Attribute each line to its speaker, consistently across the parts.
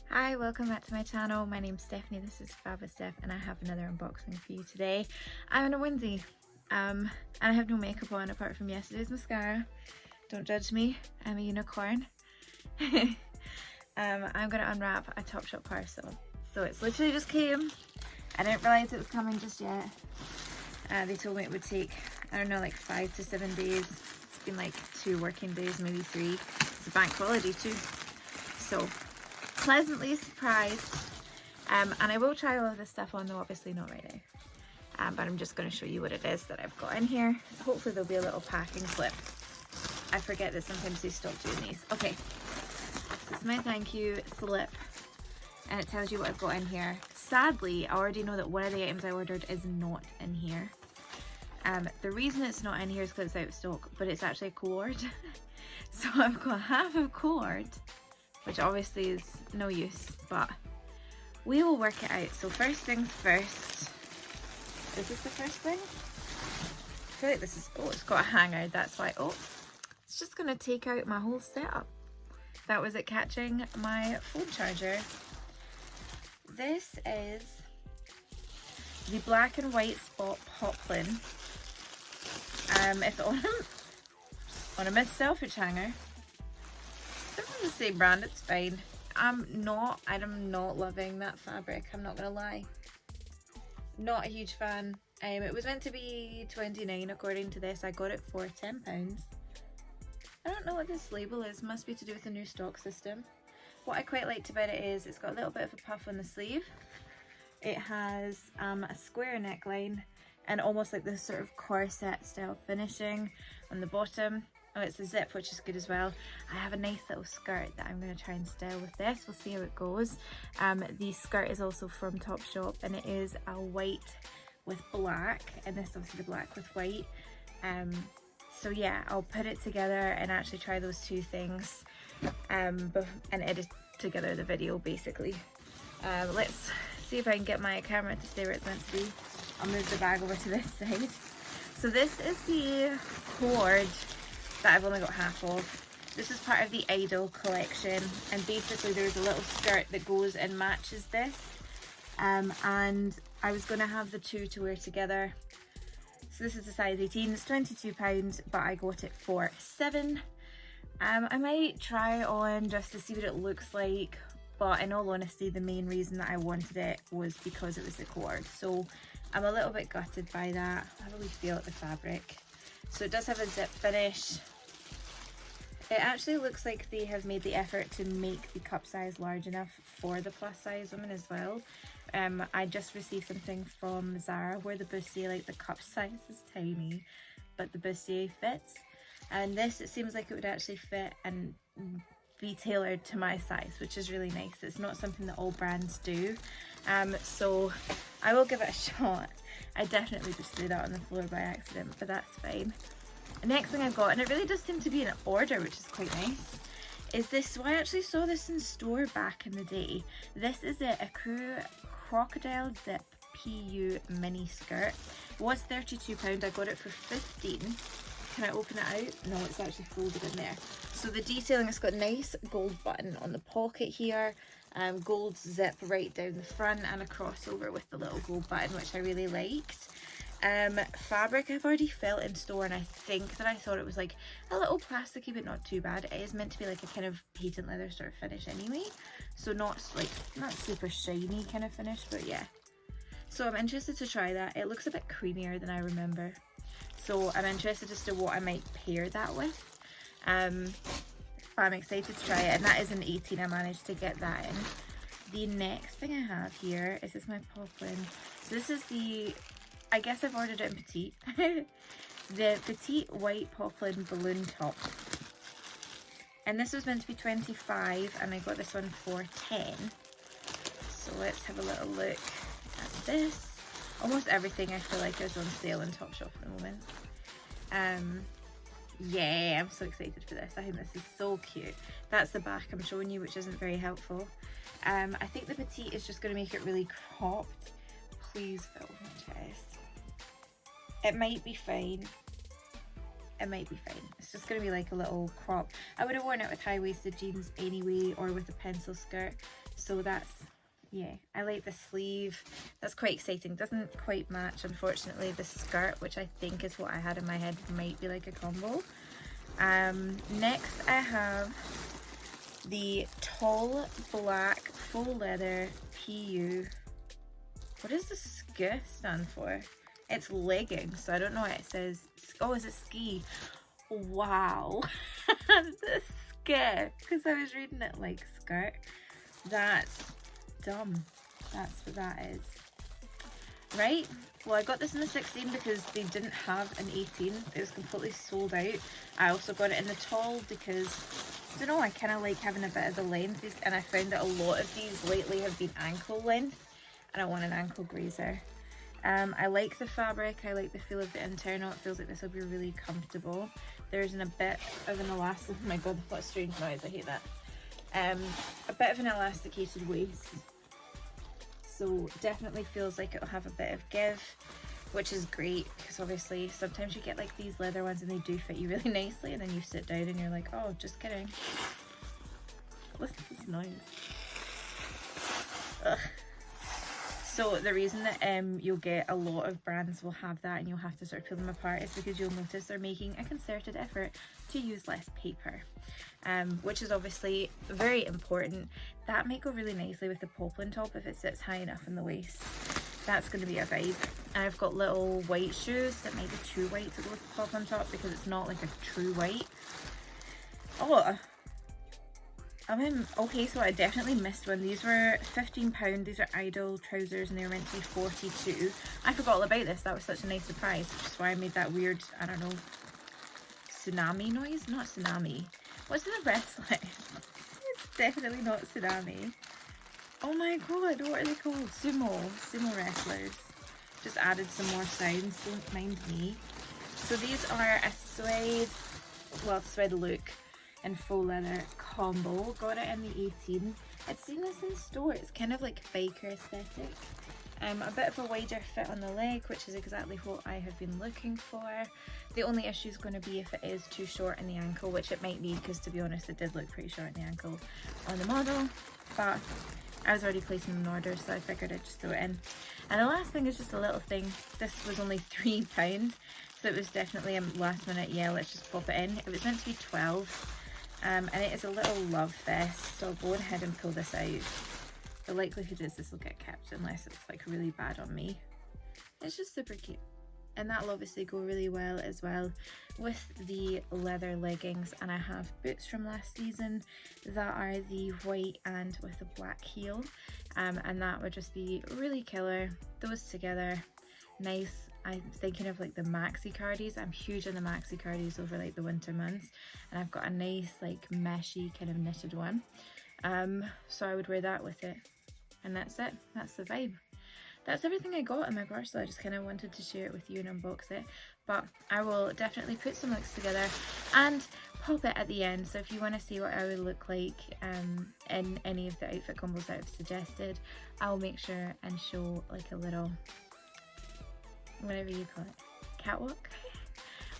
Speaker 1: Hi, welcome back to my channel. My name's Stephanie, this is fabwithsteph, and I have another unboxing for you today. I'm in a onesie, and I have no makeup on apart from yesterday's mascara. Don't judge me, I'm a unicorn. I'm gonna unwrap a Topshop parcel. So it's literally just came. I didn't realise it was coming just yet. They told me it would take, I don't know, like 5 to 7 days. It's been like 2 working days, maybe 3. It's a bank holiday too. So pleasantly surprised, and I will try all of this stuff on though, obviously not right now, but I'm just going to show you what it is that I've got in here. Hopefully there'll be a little packing slip. I forget that sometimes they stop doing these. Okay, this is my thank you slip, and it tells you what I've got in here. Sadly, I already know that one of the items I ordered is not in here. The reason it's not in here is because it's out of stock, but it's actually a cord. So I've got half a cord, which obviously is no use, but we will work it out. So first things first, is this the first thing? I feel like this is, oh, it's got a hanger, that's why. Oh, it's just gonna take out my whole setup. That was it catching my phone charger. This is the black and white spot poplin. It's on a Miss Selfridge hanger. This is the same brand, it's fine. I'm not loving that fabric, I'm not gonna lie. Not a huge fan. It was meant to be $29 according to this. I got it for £10. I don't know what this label is, must be to do with the new stock system. What I quite liked about it is it's got a little bit of a puff on the sleeve. It has a square neckline and almost like this sort of corset style finishing on the bottom. Oh, it's a zip, which is good as well. I have a nice little skirt that I'm going to try and style with this. We'll see how it goes. The skirt is also from Topshop, and it is a white with black, and this is obviously the black with white. So yeah, I'll put it together and actually try those two things and edit together the video basically. Let's see if I can get my camera to stay where it's meant to be. I'll move the bag over to this side. So this is the cord that I've only got half of. This is part of the Idol collection, and basically there's a little skirt that goes and matches this, and I was going to have the two to wear together. So this is a size 18, it's £22, but I got it for £7. I might try it on just to see what it looks like, but in all honesty the main reason that I wanted it was because it was the cord. So I'm a little bit gutted by that. How do we feel at the fabric? So it does have a zip finish. It actually looks like they have made the effort to make the cup size large enough for the plus size women as well. I just received something from Zara where the bustier, like the cup size is tiny, but the bustier fits. And this, it seems like it would actually fit and be tailored to my size, which is really nice. It's not something that all brands do. So I will give it a shot. I definitely just threw that on the floor by accident, but that's fine. The next thing I've got, and it really does seem to be in order, which is quite nice, is this. So I actually saw this in store back in the day. This is a crew crocodile zip PU mini skirt. It was £32, I got it for £15. Can I open it out? No, it's actually folded in there. So the detailing, it's got a nice gold button on the pocket here, gold zip right down the front, and a crossover with the little gold button, which I really liked. Fabric I've already felt in store, and I think that I thought it was like a little plasticky but not too bad. It is meant to be like a kind of patent leather sort of finish anyway, so not super shiny kind of finish, but yeah. So I'm interested to try that. It looks a bit creamier than I remember, so I'm interested as to what I might pair that with. But I'm excited to try it, and that is an 18. I managed to get that in. The next thing I have here is this my poplin. So this is the, I guess I've ordered it in petite. The petite white poplin balloon top. And this was meant to be 25, and I got this one for 10. So let's have a little look at this. Almost everything I feel like is on sale in Topshop at the moment. Yeah, I'm so excited for this. I think this is so cute. That's the back I'm showing you, which isn't very helpful. I think the petite is just going to make it really cropped. Please film my chest. It might be fine. It might be fine. It's just going to be like a little crop. I would have worn it with high-waisted jeans anyway, or with a pencil skirt. So that's, yeah, I like the sleeve. That's quite exciting. Doesn't quite match, unfortunately, the skirt, which I think is what I had in my head might be like a combo. Next I have the tall black full leather PU. What does the sk stand for? It's leggings, so I don't know what it says. Oh, is it ski? Wow. The sk, because I was reading it like skirt. That's dumb. That's what that is. Right, well, I got this in the 16 because they didn't have an 18. It was completely sold out. I also got it in the tall because, I don't know, I kind of like having a bit of the length, and I found that a lot of these lately have been ankle length, and I want an ankle grazer. I like the fabric, I like the feel of the internal. It feels like this will be really comfortable. There's a bit of an elastic, oh my god, what a strange noise, I hate that. A bit of an elasticated waist. So definitely feels like it'll have a bit of give, which is great because obviously sometimes you get like these leather ones and they do fit you really nicely, and then you sit down and you're like, oh, just kidding. Listen to this noise. Ugh. So the reason that you'll get a lot of brands will have that and you'll have to sort of peel them apart is because you'll notice they're making a concerted effort to use less paper, which is obviously very important. That might go really nicely with the poplin top if it sits high enough in the waist. That's going to be a vibe. And I've got little white shoes that might be too white to go with the poplin top because it's not like a true white. Oh, okay, so I definitely missed one. These were £15. These are Idol trousers and they were meant to be 42. I forgot all about this. That was such a nice surprise, which is why I made that weird, I don't know, tsunami noise? Not tsunami. What's the rest like? It's definitely not tsunami. Oh my god, what are they called? Sumo wrestlers. Just added some more sounds, don't mind me. So these are a suede look and faux leather combo. Got it in the 18. It's seen this in store. It's kind of like biker aesthetic. A bit of a wider fit on the leg, which is exactly what I have been looking for. The only issue is going to be if it is too short in the ankle, which it might be because, to be honest, it did look pretty short in the ankle on the model, but I was already placing an order, so I figured I'd just throw it in. And the last thing is just a little thing. This was only £3, so it was definitely a last minute, yeah, let's just pop it in. It was meant to be 12. And it is a little love vest, so I'll go ahead and pull this out. The likelihood is this will get kept unless it's like really bad on me. It's just super cute, and that'll obviously go really well as well with the leather leggings. And I have boots from last season that are the white and with a black heel, and that would just be really killer. Those together, nice. I'm thinking of like the maxi cardies. I'm huge on the maxi cardies over like the winter months, and I've got a nice like meshy kind of knitted one, so I would wear that with it, and that's it. That's the vibe. That's everything I got in my parcel. I just kind of wanted to share it with you and unbox it, but I will definitely put some links together and pop it at the end. So if you want to see what I would look like in any of the outfit combos that I've suggested, I'll make sure and show like a little, whatever you call it, catwalk,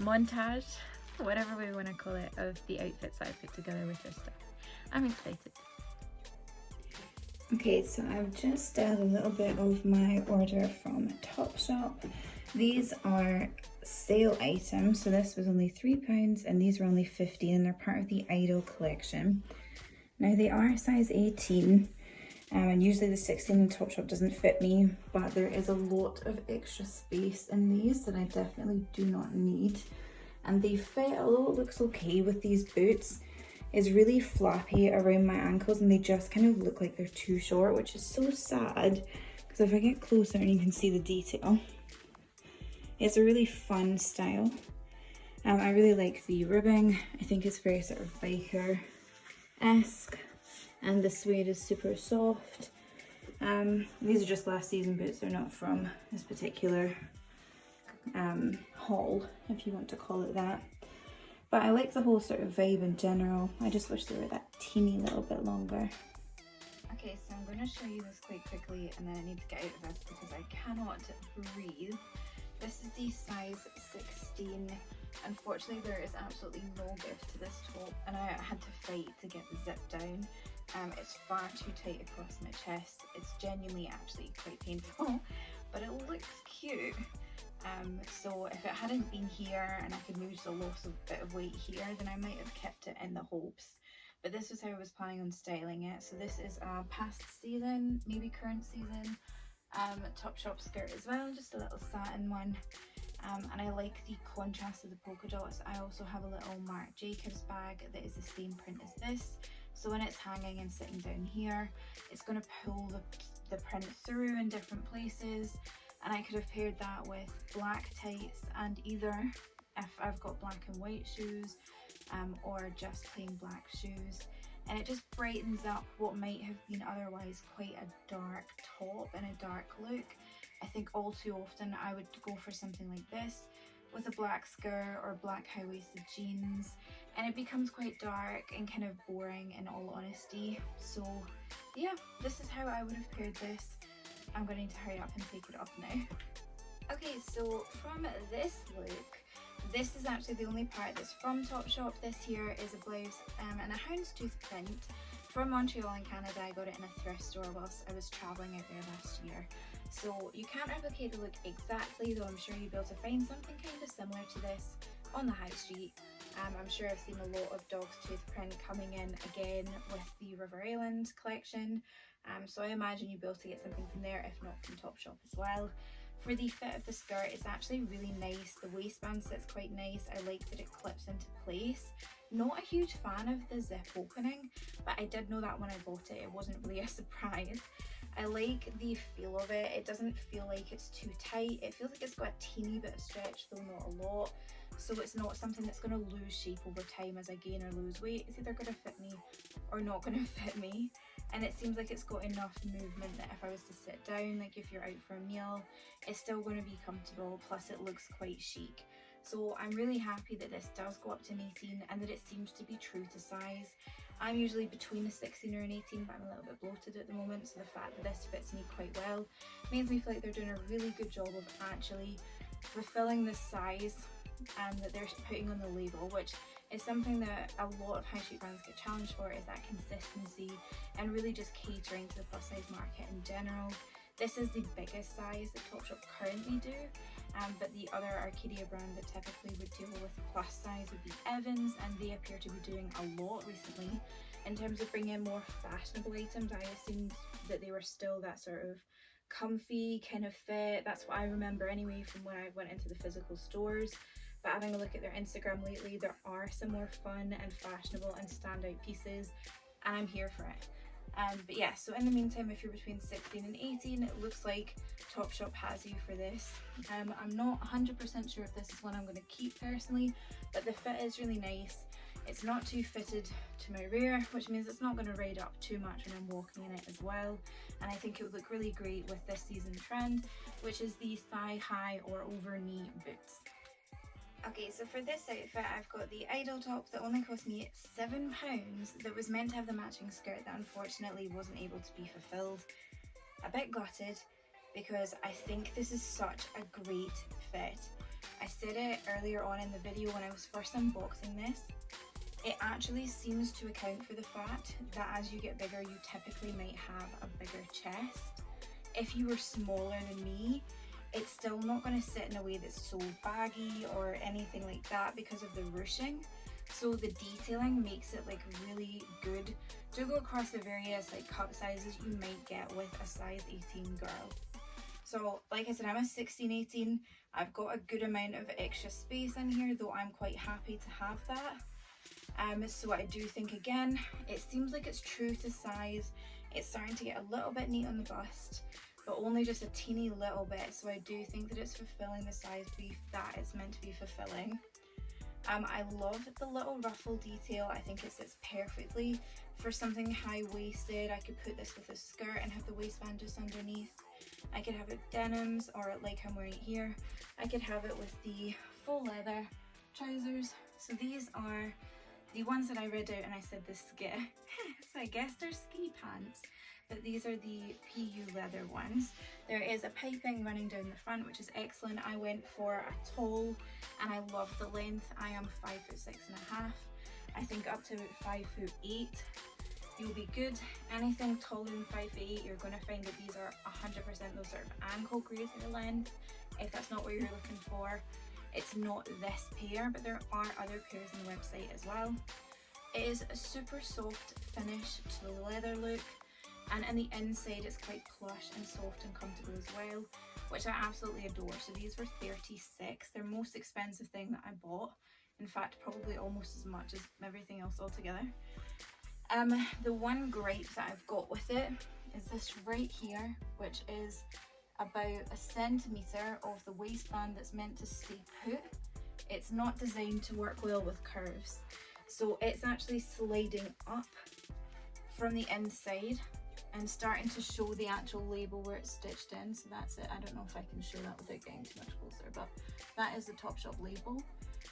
Speaker 1: montage, whatever we want to call it, of the outfits that I put together with this stuff. I'm excited. Okay, so I've just done a little bit of my order from Topshop. These are sale items, so this was only £3 and these were only 15, and they're part of the Idol collection. Now they are size 18. And usually the 16 in Topshop doesn't fit me, but there is a lot of extra space in these that I definitely do not need. And they fit, although it looks okay with these boots, is really flappy around my ankles, and they just kind of look like they're too short, which is so sad, because if I get closer and you can see the detail, it's a really fun style. I really like the ribbing. I think it's very sort of biker-esque. And the suede is super soft. These are just last season boots, they're not from this particular haul, if you want to call it that. But I like the whole sort of vibe in general. I just wish they were that teeny little bit longer. Okay, so I'm going to show you this quite quickly, and then I need to get out of this because I cannot breathe. This is the size 16. Unfortunately, there is absolutely no give to this top, and I had to fight to get the zip down. It's far too tight across my chest. It's genuinely actually quite painful, but it looks cute. So if it hadn't been here and I could maybe just lost a bit of weight here, then I might have kept it in the hopes. But this was how I was planning on styling it. So this is a past season, maybe current season, Topshop skirt as well, just a little satin one. And I like the contrast of the polka dots. I also have a little Marc Jacobs bag that is the same print as this. So when it's hanging and sitting down here, it's going to pull the print through in different places. And I could have paired that with black tights, and either if I've got black and white shoes, or just plain black shoes. And it just brightens up what might have been otherwise quite a dark top and a dark look. I think all too often I would go for something like this with a black skirt or black high-waisted jeans, and it becomes quite dark and kind of boring in all honesty. So yeah, this is how I would have paired this. I'm going to hurry up and take it off now. Okay, so from this look, this is actually the only part that's from Topshop. This here is a blouse and a houndstooth print from Montreal in Canada. I got it in a thrift store whilst I was travelling out there last year. So you can't replicate the look exactly, though I'm sure you'll be able to find something kind of similar to this on the high street. I'm sure I've seen a lot of dog's tooth print coming in again with the River Island collection. So I imagine you'll be able to get something from there, if not from Topshop as well. For the fit of the skirt, it's actually really nice. The waistband sits quite nice. I like that it clips into place. Not a huge fan of the zip opening, but I did know that when I bought it. It wasn't really a surprise. I like the feel of it. It doesn't feel like it's too tight. It feels like it's got a teeny bit of stretch, though not a lot. So it's not something that's going to lose shape over time as I gain or lose weight. It's either going to fit me or not going to fit me. And it seems like it's got enough movement that if I was to sit down, like if you're out for a meal, it's still going to be comfortable, plus it looks quite chic. So I'm really happy that this does go up to an 18 and that it seems to be true to size. I'm usually between a 16 or an 18, but I'm a little bit bloated at the moment, so the fact that this fits me quite well makes me feel like they're doing a really good job of actually fulfilling the size that they're putting on the label, which is something that a lot of high street brands get challenged for, is that consistency and really just catering to the plus size market in general. This is the biggest size that Topshop currently do, but the other Arcadia brand that typically would deal with plus size would be Evans, and they appear to be doing a lot recently in terms of bringing in more fashionable items. I assumed that they were still that sort of comfy kind of fit. That's what I remember anyway from when I went into the physical stores. But having a look at their Instagram lately, there are some more fun and fashionable and standout pieces, and I'm here for it. But yeah, so in the meantime, if you're between 16 and 18, it looks like Topshop has you for this. I'm not 100% sure if this is one I'm going to keep personally, but the fit is really nice. It's not too fitted to my rear, which means it's not going to ride up too much when I'm walking in it as well. And I think it would look really great with this season trend, which is the thigh high or over knee boots. Okay, so for this outfit, I've got the Idol top that only cost me £7, that was meant to have the matching skirt that unfortunately wasn't able to be fulfilled. A bit gutted, because I think this is such a great fit. I said it earlier on in the video when I was first unboxing this. It actually seems to account for the fact that as you get bigger, you typically might have a bigger chest. If you were smaller than me, it's still not going to sit in a way that's so baggy or anything like that because of the ruching. So the detailing makes it like really good to go across the various like cup sizes you might get with a size 18 girl. So like I said, I'm a 16-18. I've got a good amount of extra space in here, though I'm quite happy to have that. So I do think, again, it seems like it's true to size. It's starting to get a little bit neat on the bust, but only just a teeny little bit. So I do think that it's fulfilling the size brief that it's meant to be fulfilling. I love the little ruffle detail. I think it sits perfectly for something high-waisted. I could put this with a skirt and have the waistband just underneath. I could have it denims, or like I'm wearing it here. I could have it with the full leather trousers. So these are the ones that I read out and I said the ski. So I guess they're ski pants, but these are the PU leather ones. There is a piping running down the front, which is excellent. I went for a tall and I love the length. I am 5'6.5". I think up to 5'8".
Speaker 2: you'll be good. Anything taller than 5'8", you're going to find that these are 100% those sort of ankle grazer length. If that's not what you're looking for, it's not this pair, but there are other pairs on the website as well. It is a super soft finish to the leather look, and in the inside it's quite plush and soft and comfortable as well, which I absolutely adore. So these were $36. They're the most expensive thing that I bought. In fact, probably almost as much as everything else altogether. The one gripe that I've got with it is this right here, which is about a centimetre of the waistband that's meant to stay put. It's not designed to work well with curves. So it's actually sliding up from the inside and starting to show the actual label where it's stitched in. So that's it. I don't know if I can show that without getting too much closer, but that is the Topshop label,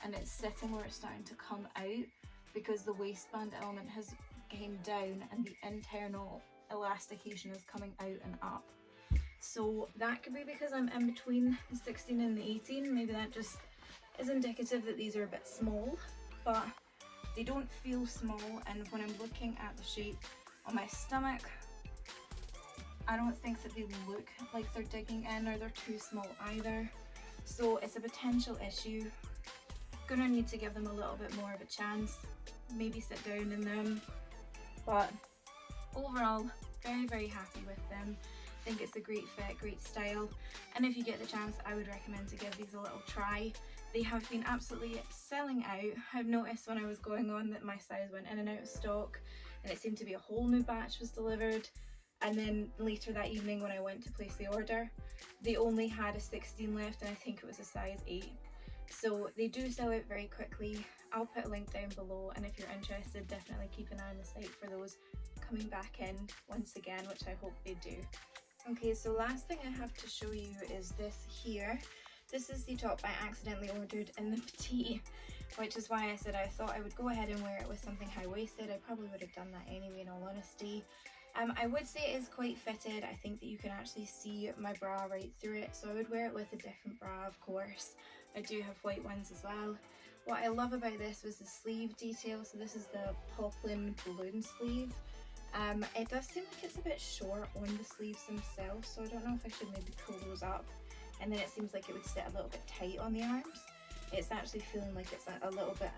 Speaker 2: and it's sitting where it's starting to come out because the waistband element has came down and the internal elastication is coming out and up. So that could be because I'm in between the 16 and the 18. Maybe that just is indicative that these are a bit small, but they don't feel small. And when I'm looking at the shape on my stomach, I don't think that they look like they're digging in or they're too small either. So it's a potential issue. Gonna need to give them a little bit more of a chance, maybe sit down in them, but overall very, very happy with them. I think it's a great fit, great style, and if you get the chance, I would recommend to give these a little try. They have been absolutely selling out. I've noticed when I was going on that my size went in and out of stock, and it seemed to be a whole new batch was delivered. And then later that evening when I went to place the order, they only had a 16 left, and I think it was a size 8. So they do sell out very quickly. I'll put a link down below, and if you're interested, definitely keep an eye on the site for those coming back in once again, which I hope they do. Okay, so last thing I have to show you is this here. This is the top I accidentally ordered in the petite, which is why I said I thought I would go ahead and wear it with something high-waisted. I probably would have done that anyway, in all honesty. I would say it is quite fitted. I think that you can actually see my bra right through it, so I would wear it with a different bra, of course. I do have white ones as well. What I love about this was the sleeve detail. So this is the poplin balloon sleeve. It does seem like it's a bit short on the sleeves themselves, so I don't know if I should maybe pull those up, and then it seems like it would sit a little bit tight on the arms. It's actually feeling like it's a little bit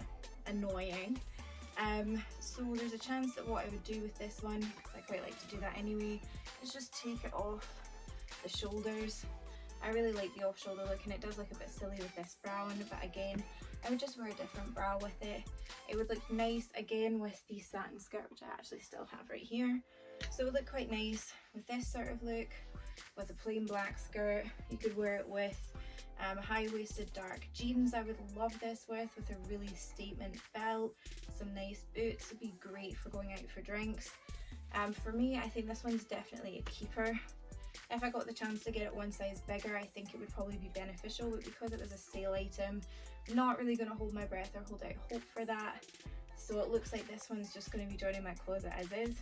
Speaker 2: annoying. So there's a chance that what I would do with this one, I quite like to do that anyway, is just take it off the shoulders. I really like the off shoulder look, and it does look a bit silly with this bra on, but again, I would just wear a different bra with it. It would look nice again with the satin skirt, which I actually still have right here. So it would look quite nice with this sort of look, with a plain black skirt. You could wear it with high-waisted dark jeans. I would love this with a really statement belt, some nice boots. Would be great for going out for drinks. For me, I think this one's definitely a keeper. If I got the chance to get it one size bigger, I think it would probably be beneficial, but because it was a sale item, I'm not really going to hold my breath or hold out hope for that. So it looks like this one's just going to be joining my closet as is.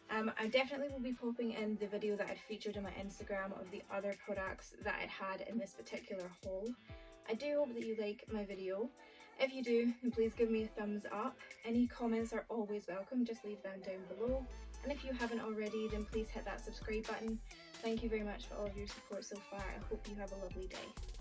Speaker 2: I definitely will be popping in the video that I'd featured on my Instagram of the other products that I'd had in this particular haul. I do hope that you like my video. If you do, then please give me a thumbs up. Any comments are always welcome, just leave them down below. And if you haven't already, then please hit that subscribe button. Thank you very much for all of your support so far. I hope you have a lovely day.